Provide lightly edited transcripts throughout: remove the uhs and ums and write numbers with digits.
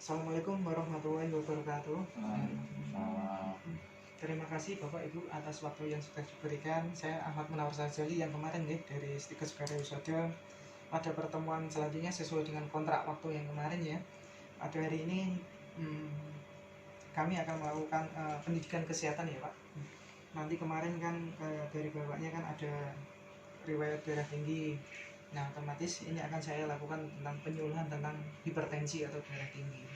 Assalamualaikum warahmatullahi wabarakatuh. Waalaikumsalam. Terima kasih Bapak Ibu atas waktu yang sudah diberikan. Saya Ahmad Munawar Sajali yang kemarin dari Stikas Karya Wisata. Pada pertemuan selanjutnya sesuai dengan kontrak waktu yang kemarin ya. Pada hari ini kami akan melakukan pendidikan kesehatan ya Pak. Nanti kemarin kan dari bapaknya kan ada riwayat darah tinggi. Nah, otomatis ini akan saya lakukan tentang penyuluhan tentang hipertensi atau darah tinggi.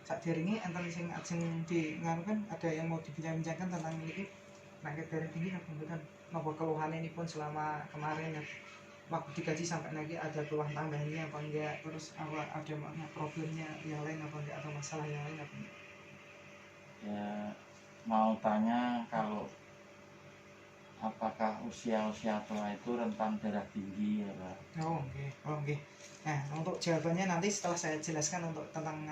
Saat ini enten sing ajeng di kan ada yang mau dibincang-bincangkan tentang ini penyakit darah tinggi apa bukan? Napa keluhan ini pun selama kemarin waktu digaji sampai lagi ada keluhan tambahannya apa enggak, terus apa ada problemnya yang lain apa enggak, atau masalah yang lain apa enggak? Ya, mau tanya kalau apakah usia-usia tua itu rentan darah tinggi ya Pak? Oh, oke. Nah, untuk jawabannya nanti setelah saya jelaskan untuk tentang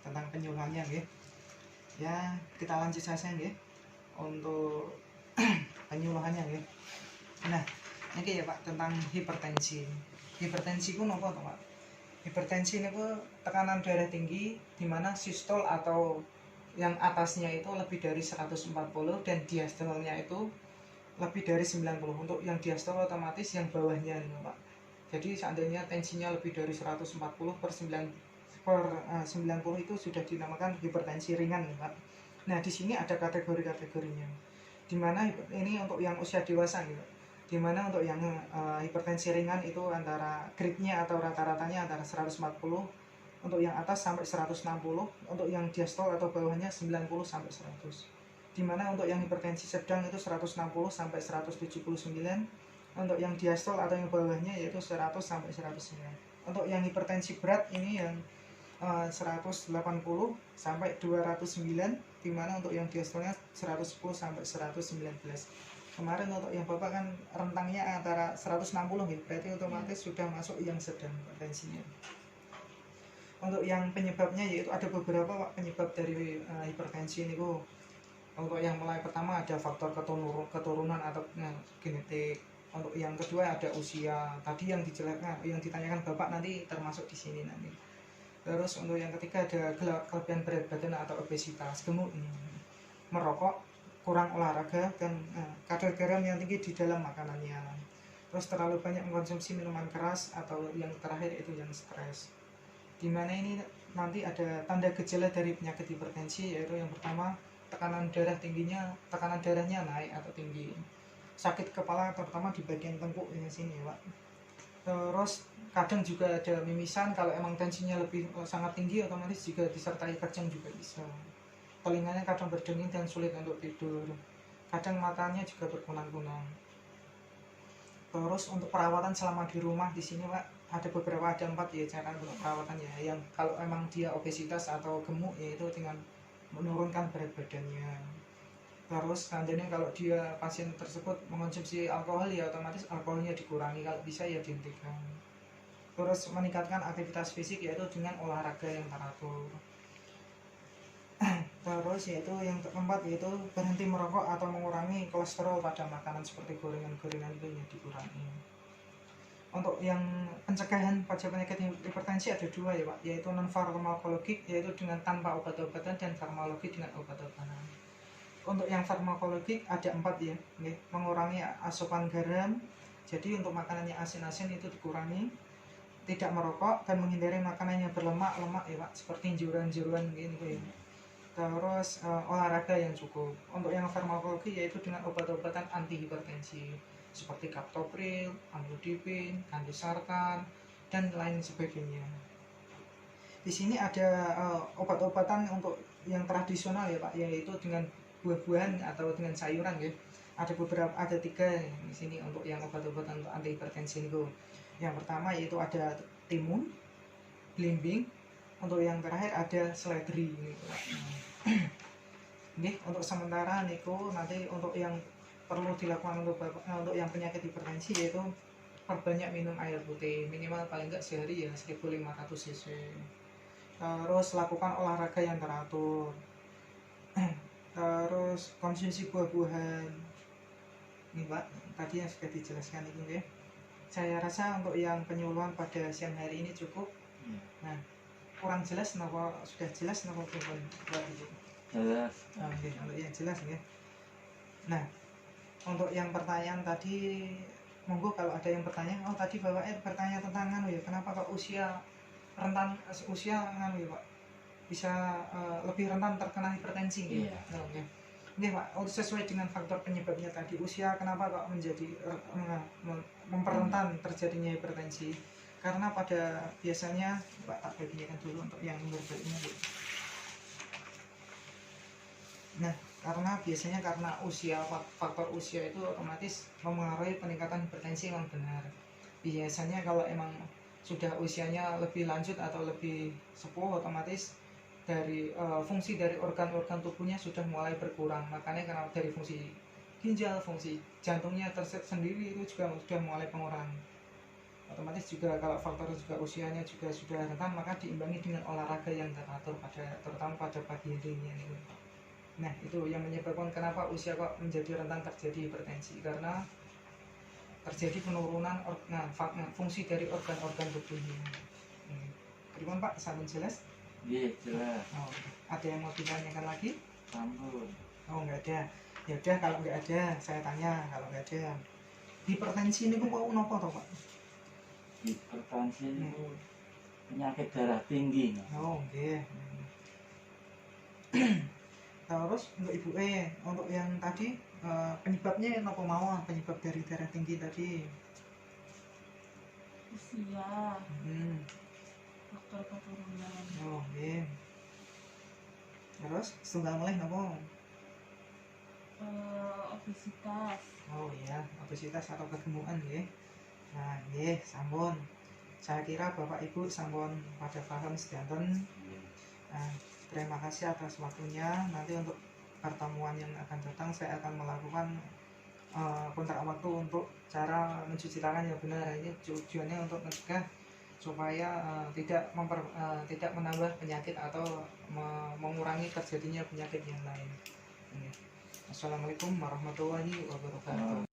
tentang penyuluhannya ya, kita lanjut saja untuk penyuluhannya Nah, ini ya Pak tentang hipertensi. Hipertensi itu apa tuh Pak? Hipertensi ini tekanan darah tinggi di mana sistol atau yang atasnya itu lebih dari 140 dan diastolnya itu lebih dari 90. Untuk yang diastol otomatis yang bawahnya nih Pak. Jadi seandainya tensinya lebih dari 140/90 itu sudah dinamakan hipertensi ringan Pak. Nah, di sini ada kategori-kategorinya. Dimana ini untuk yang usia dewasa dimana untuk yang hipertensi ringan itu antara grade-nya atau rata-ratanya antara 140, untuk yang atas sampai 160, untuk yang diastol atau bawahnya 90 sampai 100. Dimana untuk yang hipertensi sedang itu 160 sampai 179, untuk yang diastol atau yang bawahnya yaitu 100 sampai 109. Untuk yang hipertensi berat ini yang 180 sampai 209, dimana untuk yang diastolnya 110 sampai 119. Kemarin untuk yang Bapak kan rentangnya antara 160 gitu, berarti otomatis sudah masuk yang sedang hipertensinya. Untuk yang penyebabnya yaitu ada beberapa Pak penyebab dari hipertensi ini Bu. Untuk yang mulai pertama ada faktor keturunan atau genetik. Untuk yang kedua ada usia. Tadi yang ditanyakan Bapak nanti termasuk di sini nanti. Terus untuk yang ketiga ada kelebihan berat badan atau obesitas, gemuk, merokok, kurang olahraga, dan kadar garam yang tinggi di dalam makanannya. Terus terlalu banyak mengkonsumsi minuman keras, atau yang terakhir itu yang stres. Dimana ini nanti ada tanda gejala dari penyakit hipertensi, yaitu yang pertama tekanan darahnya naik atau tinggi, sakit kepala terutama di bagian tengkuk ini sini Pak. Terus kadang juga ada mimisan, kalau emang tensinya sangat tinggi otomatis juga disertai kejang juga bisa. Telinganya kadang berdenging dan sulit untuk tidur. Kadang matanya juga berkunang-kunang. Terus untuk perawatan selama di rumah di sini Pak ada 4 ya cara untuk perawatannya. Yang kalau emang dia obesitas atau gemuk yaitu dengan menurunkan berat badannya. Terus selanjutnya kalau dia pasien tersebut mengonsumsi alkohol ya otomatis alkoholnya dikurangi, kalau bisa ya dihentikan. Terus meningkatkan aktivitas fisik yaitu dengan olahraga yang teratur. Terus yaitu yang keempat yaitu berhenti merokok atau mengurangi kolesterol pada makanan seperti gorengan-gorengan itu ya dikurangi. Untuk yang pencegahan pada penyakit hipertensi ada 2 ya Pak, yaitu non farmakologik yaitu dengan tanpa obat-obatan, dan farmakologi dengan obat-obatan. Untuk yang farmakologik ada 4 ya, mengurangi asupan garam, jadi untuk makanannya asin-asin itu dikurangi, tidak merokok, dan menghindari makanannya berlemak ya Pak, seperti jeruan-jeruan gitu ya. Terus olahraga yang cukup. Untuk yang farmakologi yaitu dengan obat-obatan anti hipertensi seperti captopril, amlodipin, andesartan, dan lain sebagainya. Di sini ada obat-obatan untuk yang tradisional ya Pak, yaitu dengan buah-buahan atau dengan sayuran ya. Ada 3 di sini untuk yang obat-obatan untuk anti hipertensi itu. Yang pertama yaitu ada timun, belimbing. Untuk yang terakhir ada seledri. Untuk sementara niku nanti untuk yang perlu dilakukan untuk yang penyakit hipertensi yaitu perbanyak minum air putih, minimal paling enggak sehari ya 1500 cc. Terus lakukan olahraga yang teratur. Terus konsumsi buah-buahan. Ini Pak, tadi yang sudah dijelaskan ini ya. Saya rasa untuk yang penyuluhan pada siang hari ini cukup. Nah, kurang jelas napa sudah jelas napa pripun Bapak Ibu? Jelas. Oke, untuk yang jelas ya. Nah, untuk yang pertanyaan tadi, monggo kalau ada yang bertanya. Oh, tadi Bapak bertanya tentang ya, kenapa kok usia rentan usia ya Pak, bisa lebih rentan terkena hipertensi gitu. Iya. Oh, oke. Ini Pak, sesuai dengan faktor penyebabnya tadi, usia kenapa kok menjadi memperrentan terjadinya hipertensi? Karena pada biasanya, Pak tak bagikan dulu untuk yang berikutnya. Nah, karena biasanya karena usia, faktor usia itu otomatis mempengaruhi peningkatan hipertensi yang benar. Biasanya kalau emang sudah usianya lebih lanjut atau lebih sepuh, otomatis dari fungsi dari organ-organ tubuhnya sudah mulai berkurang. Makanya karena dari fungsi ginjal, fungsi jantungnya tersendiri itu juga sudah mulai pengurang. Otomatis juga kalau faktor juga usianya juga sudah rentan, maka diimbangi dengan olahraga yang teratur terutama pada pagi harinya ini. Nah, itu yang menyebabkan kenapa usia kok menjadi rentan terjadi hipertensi, karena terjadi penurunan fungsi dari organ-organ tubuhnya. Bagaimana Pak, sampun jelas? Iya, jelas. Oh, ada yang mau ditanyakan lagi? Sampun. Oh, nggak ada. Ya udah, kalau nggak ada saya tanya. Kalau nggak ada, hipertensi ini kok nopo toh Pak? Hipertensi itu penyakit darah tinggi. Oh, oke. Terus untuk ibu untuk yang tadi penyebabnya apa mawon, penyebab dari darah tinggi tadi? Usia, faktor keturunan. Oh, oke. Terus setunggal mulai napa? Obesitas. Oh iya, obesitas atau kegemukan ya. Nah, nggih, sampun. Saya kira Bapak Ibu sampun pada paham sedanten. Nah, terima kasih atas waktunya. Nanti untuk pertemuan yang akan datang saya akan melakukan kontak waktu untuk cara mencuci tangan yang benar. Ini tujuannya untuk mencegah supaya tidak menambah penyakit atau mengurangi terjadinya penyakit yang lain. Assalamualaikum warahmatullahi wabarakatuh.